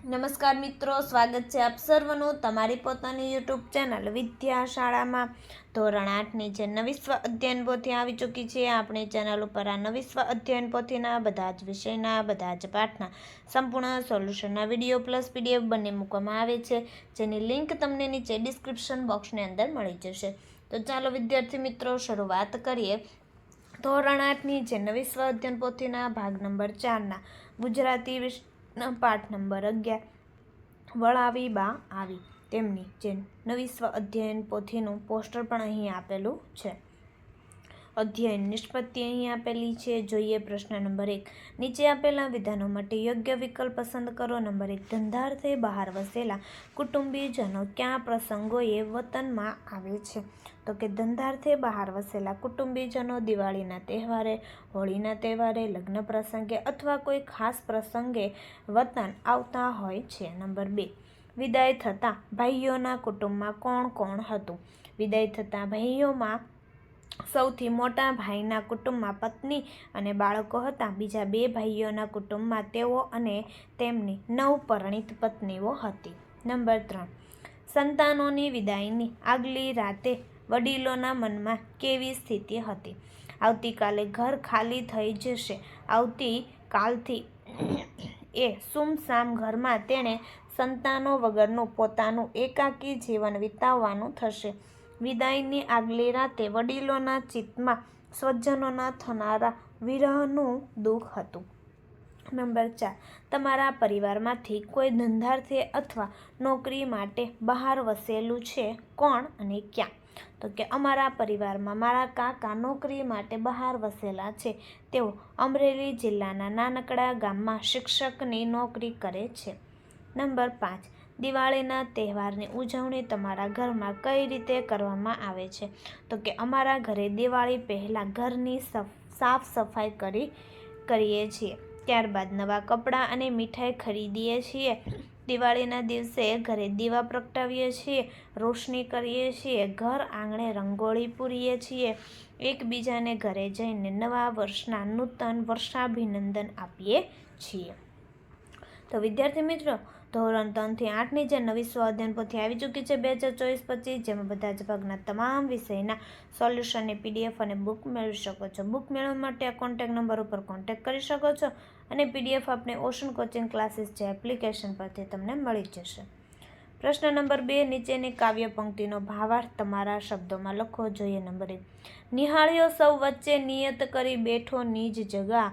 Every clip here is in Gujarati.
નમસ્કાર મિત્રો, સ્વાગત છે આપ સર્વનું તમારી પોતાની યુટ્યુબ ચેનલ વિદ્યા શાળામાં. ધોરણ 8ની જે નવી સ્વ અધ્યયન પોથી આવી ચૂકી છે. આપણી ચેનલ ઉપર આ નવી સ્વ અધ્યયન પોથીના બધા જ વિષયના બધા જ પાઠના સંપૂર્ણ સોલ્યુશનના વિડીયો પ્લસ પીડીએફ બંને મૂકવામાં આવે છે, જેની લિંક તમને નીચે ડિસ્ક્રિપ્શન બોક્સની અંદર મળી જશે. તો ચાલો વિદ્યાર્થી મિત્રો શરૂઆત કરીએ. ધોરણ 8ની જે નવી સ્વ અધ્યયન પોથીના ભાગ નંબર 4ના ગુજરાતી પાઠ નંબર 11 વળાવી બા આવી, તેમની જે નવી સ્વ અધ્યયન પોથીનું પોસ્ટર પણ અહીં આપેલું છે. અધ્યયન નિષ્પત્તિ અહીં આપેલી છે. જોઈએ પ્રશ્ન નંબર 1. નીચે આપેલા વિધાનો માટે યોગ્ય વિકલ્પ પસંદ કરો. નંબર 1. ધંધાર્થે બહાર વસેલા કુટુંબીજનો કયા પ્રસંગોએ વતનમાં આવે છે? તો કે ધંધાર્થે બહાર વસેલા કુટુંબીજનો દિવાળીના તહેવારે, હોળીના તહેવારે, લગ્ન પ્રસંગે અથવા કોઈ ખાસ પ્રસંગે વતન આવતા હોય છે. નંબર 2. વિદાય થતા ભાઈઓના કુટુંબમાં કોણ કોણ હતું? વિદાય થતા ભાઈઓમાં સૌથી મોટા ભાઈના કુટુંબમાં પત્ની અને બાળકો હતા. બીજા 2 ભાઈઓના કુટુંબમાં તેઓ અને તેમની નવપરિણીત પત્નીઓ હતી. નંબર 3. સંતાનોની વિદાયની આગલી રાતે વડીલોના મનમાં કેવી સ્થિતિ હતી? આવતીકાલે ઘર ખાલી થઈ જશે. આવતીકાલથી એ સુમસામ ઘરમાં તેણે સંતાનો વગરનું પોતાનું એકાકી જીવન વિતાવવાનું થશે. વિદાયની આગલી રાતે વડીલોના ચિત્તમાં સ્વજનોના થનારા વિરહનું દુઃખ હતું. નંબર 4. તમારા પરિવારમાંથી કોઈ ધંધાર્થે અથવા નોકરી માટે બહાર વસેલું છે? કોણ અને ક્યાં? તો કે અમારા પરિવારમાં મારા કાકા નોકરી માટે બહાર વસેલા છે. તેઓ અમરેલી જિલ્લાના નાનકડા ગામમાં શિક્ષકની નોકરી કરે છે. નંબર 5. દિવાળીના તહેવારની ઉજવણી તમારા ઘરમાં કઈ રીતે કરવામાં આવે છે? તો કે અમારા ઘરે દિવાળી પહેલાં ઘરની સાફ સફાઈ કરીએ છીએ. ત્યારબાદ નવા કપડાં અને મીઠાઈ ખરીદીએ છીએ. દિવાળીના દિવસે ઘરે દીવા પ્રગટાવીએ છીએ, રોશની કરીએ છીએ, ઘર આંગણે રંગોળી પૂરીએ છીએ, એકબીજાને ઘરે જઈને નવા વર્ષના નૂતન વર્ષાભિનંદન આપીએ છીએ. તો વિદ્યાર્થી મિત્રો, ધોરણ 3થી 8ની જે નવી સ્વ અધ્યયન પોથી આવી ચૂકી છે 2024-25, જેમાં બધા જ ભાગના તમામ વિષયના સોલ્યુશનની પીડીએફ અને બુક મેળવી શકો છો. બુક મેળવવા માટે આ કોન્ટેક્ટ નંબર ઉપર કોન્ટેક્ટ કરી શકો છો અને પીડીએફ આપણે ઓશન કોચિંગ ક્લાસીસ જે એપ્લિકેશન પરથી તમને મળી જશે. પ્રશ્ન નંબર 2. નીચેની કાવ્ય પંક્તિનો ભાવાર્થ તમારા શબ્દોમાં લખો. જોઈએ નંબર 1. નિહાળ્યો સૌ વચ્ચે નિયત કરી બેઠો નિજ જગા,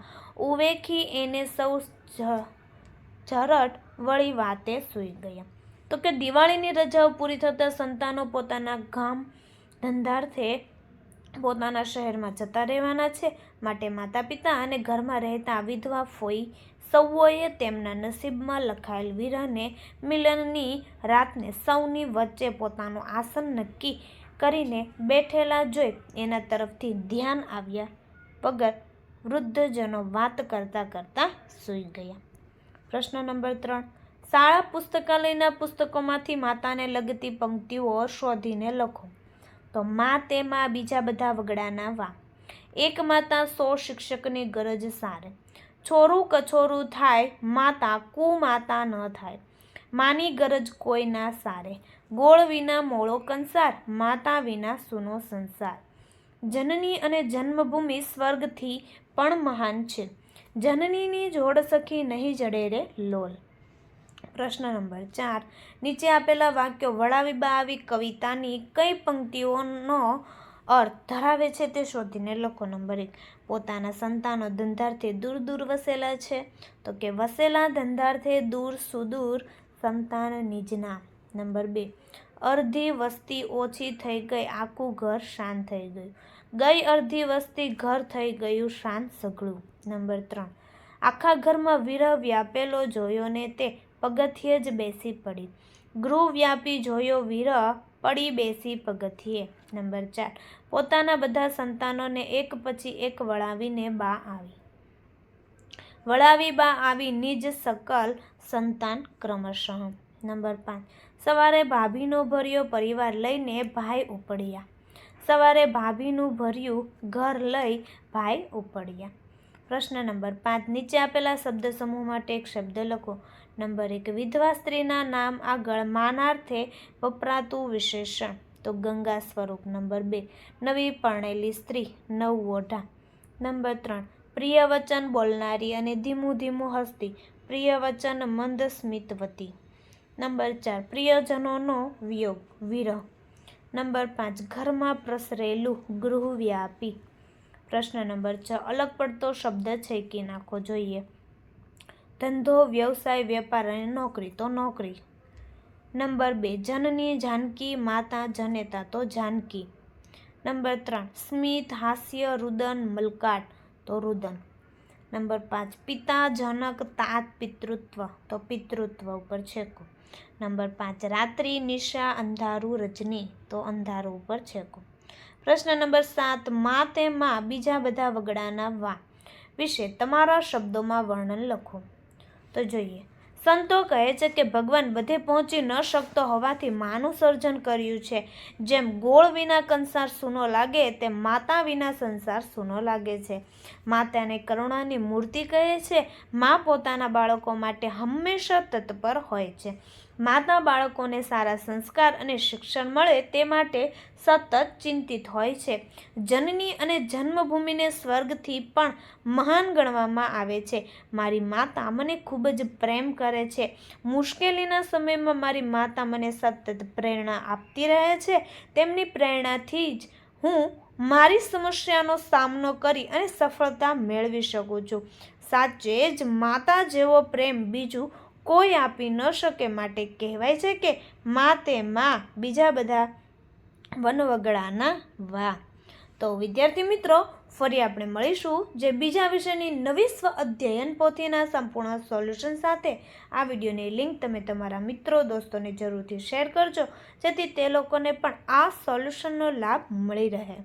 ઉવેખી એને સૌ ઝરટ વળી વાતે સૂઈ ગયા. તો કે દિવાળીની રજાઓ પૂરી થતાં સંતાનો પોતાના ગામ ધંધાર્થે પોતાના શહેરમાં જતા રહેવાના છે. માટે માતા પિતા અને ઘરમાં રહેતા વિધવા ફોઈ સૌએ તેમના નસીબમાં લખાયેલ વિરહને મિલનની રાતને સૌની વચ્ચે પોતાનું આસન નક્કી કરીને બેઠેલા જોઈ એના તરફથી ધ્યાન આવ્યા વગર વૃદ્ધજનો વાત કરતા કરતા સૂઈ ગયા. પ્રશ્ન નંબર 3. શાળા પુસ્તકાલયના પુસ્તકોમાંથી માતાને લગતી પંક્તિઓ શોધીને લખો. તો માં તેમાં બીજા બધા વગડાના વા. એક માતા 100 શિક્ષકની ગરજ સારે. છોરું કછોરું થાય માતા કુમાતા ન થાય. માની ગરજ કોઈ ના સારે. ગોળ વિના મોળો કંસાર, માતા વિના સૂનો સંસાર. જનની અને જન્મભૂમિ સ્વર્ગથી પણ મહાન છે. જનનીની જોડ સખી નહીં જડે રે લોલ. પ્રશ્ન નંબર 4. નીચે આપેલા વાક્યો વળાવી બા આવી કવિતાની કઈ પંક્તિઓનો અર્થ ધરાવે છે તે શોધીને લખો. નંબર 1. પોતાના સંતાનો ધંધાર્થે દૂર દૂર વસેલા છે. તો કે વસેલા ધંધાર્થે દૂર સુદૂર સંતાન નિજના. નંબર 2. અડધી વસ્તી ઓછી થઈ ગઈ, આખું ઘર શાંત થઈ ગયું. ગઈ અડધી વસ્તી, ઘર થઈ ગયું શાંત સઘળું. નંબર 3. આખા ઘરમાં વિરહ વ્યાપેલો જોયો ને તે પગથિયે જ બેસી પડી. ગૃહ વ્યાપી જોયો વિરહ, પડી બેસી પગથિયે. નંબર 4. પોતાના બધા સંતાનોને એક પછી એક વળાવીને બા આવી. વળાવી બા આવી નિજ સકલ સંતાન ક્રમશઃ. નંબર 5. સવારે ભાભીનો ભર્યો પરિવાર લઈને ભાઈ ઉપડ્યા. સવારે ભાભીનું ભર્યું ઘર લઈ ભાઈ ઉપડ્યા. પ્રશ્ન નંબર 5. નીચે આપેલા શબ્દ સમૂહ માટે એક શબ્દ લખો. નંબર 1 વિધવા સ્ત્રીના નામ આગળ માનાર્થે વપરાતું વિશેષણ તો ગંગા સ્વરૂપ. નંબર 2 નવી પરણેલી સ્ત્રી, નવવોઢા. નંબર 3 પ્રિય વચન બોલનારી અને ધીમું ધીમું હસતી, પ્રિય વચન મંદ સ્મિતવતી. નંબર 4 પ્રિયજનોનો વિયોગ, વિરહ. નંબર 5 ઘરમાં પ્રસરેલું, ગૃહવ્યાપી. પ્રશ્ન નંબર 6 અલગ પડતો શબ્દ છેકી નાખો. જોઈએ ધંધો, વ્યવસાય, વેપાર અને નોકરી તો નોકરી. નંબર 2 જનની જાનકી, માતા જનેતા તો જાનકી. નંબર 3 સ્મિત, હાસ્ય, રુદન, મલકાટ તો રુદન. નંબર 5 પિતા, જનક, તાત, પિતૃત્વ તો પિતૃત્વ ઉપર છેકો. નંબર 5 રાત્રિ, નિશા, અંધારું, રજની તો અંધારું ઉપર છેકો. પ્રશ્ન નંબર 7 માં તેમાં બીજા બધા વગડાના વા વિશે તમારા શબ્દોમાં વર્ણન લખો. તો જોઈએ સંતો કહે છે કે ભગવાન બધે પહોંચી ન શકતો હોવાથી માનું સર્જન કર્યું છે. જેમ ગોળ વિના કંસાર સૂનો લાગે તેમ માતા વિના સંસાર સૂનો લાગે છે. માતાને કરુણાની મૂર્તિ કહે છે. મા પોતાના બાળકો માટે હંમેશા તત્પર હોય છે. માતા બાળકોને સારા સંસ્કાર અને શિક્ષણ મળે તે માટે સતત ચિંતિત હોય છે. જનની અને જન્મભૂમિને સ્વર્ગથી પણ મહાન ગણવામાં આવે છે. મારી માતા મને ખૂબ જ પ્રેમ કરે છે. મુશ્કેલીના સમયમાં મારી માતા મને સતત પ્રેરણા આપતી રહે છે. તેમની પ્રેરણાથી જ હું મારી સમસ્યાનો સામનો કરી અને સફળતા મેળવી શકું છું. સાચે જ માતા જેવો પ્રેમ બીજું કોઈ આપી ન શકે. માટે કહેવાય છે કે મા તે મા, બીજા બધા વનવગડાના વા. તો વિદ્યાર્થી મિત્રો ફરી આપણે મળીશું જે બીજા વિષયની નવી સ્વ અધ્યયન પોથીના સંપૂર્ણ સોલ્યુશન સાથે. આ વિડીયોની લિંક તમે તમારા મિત્રો દોસ્તોને જરૂરથી શેર કરજો જેથી તે લોકોને પણ આ સોલ્યુશનનો લાભ મળી રહે.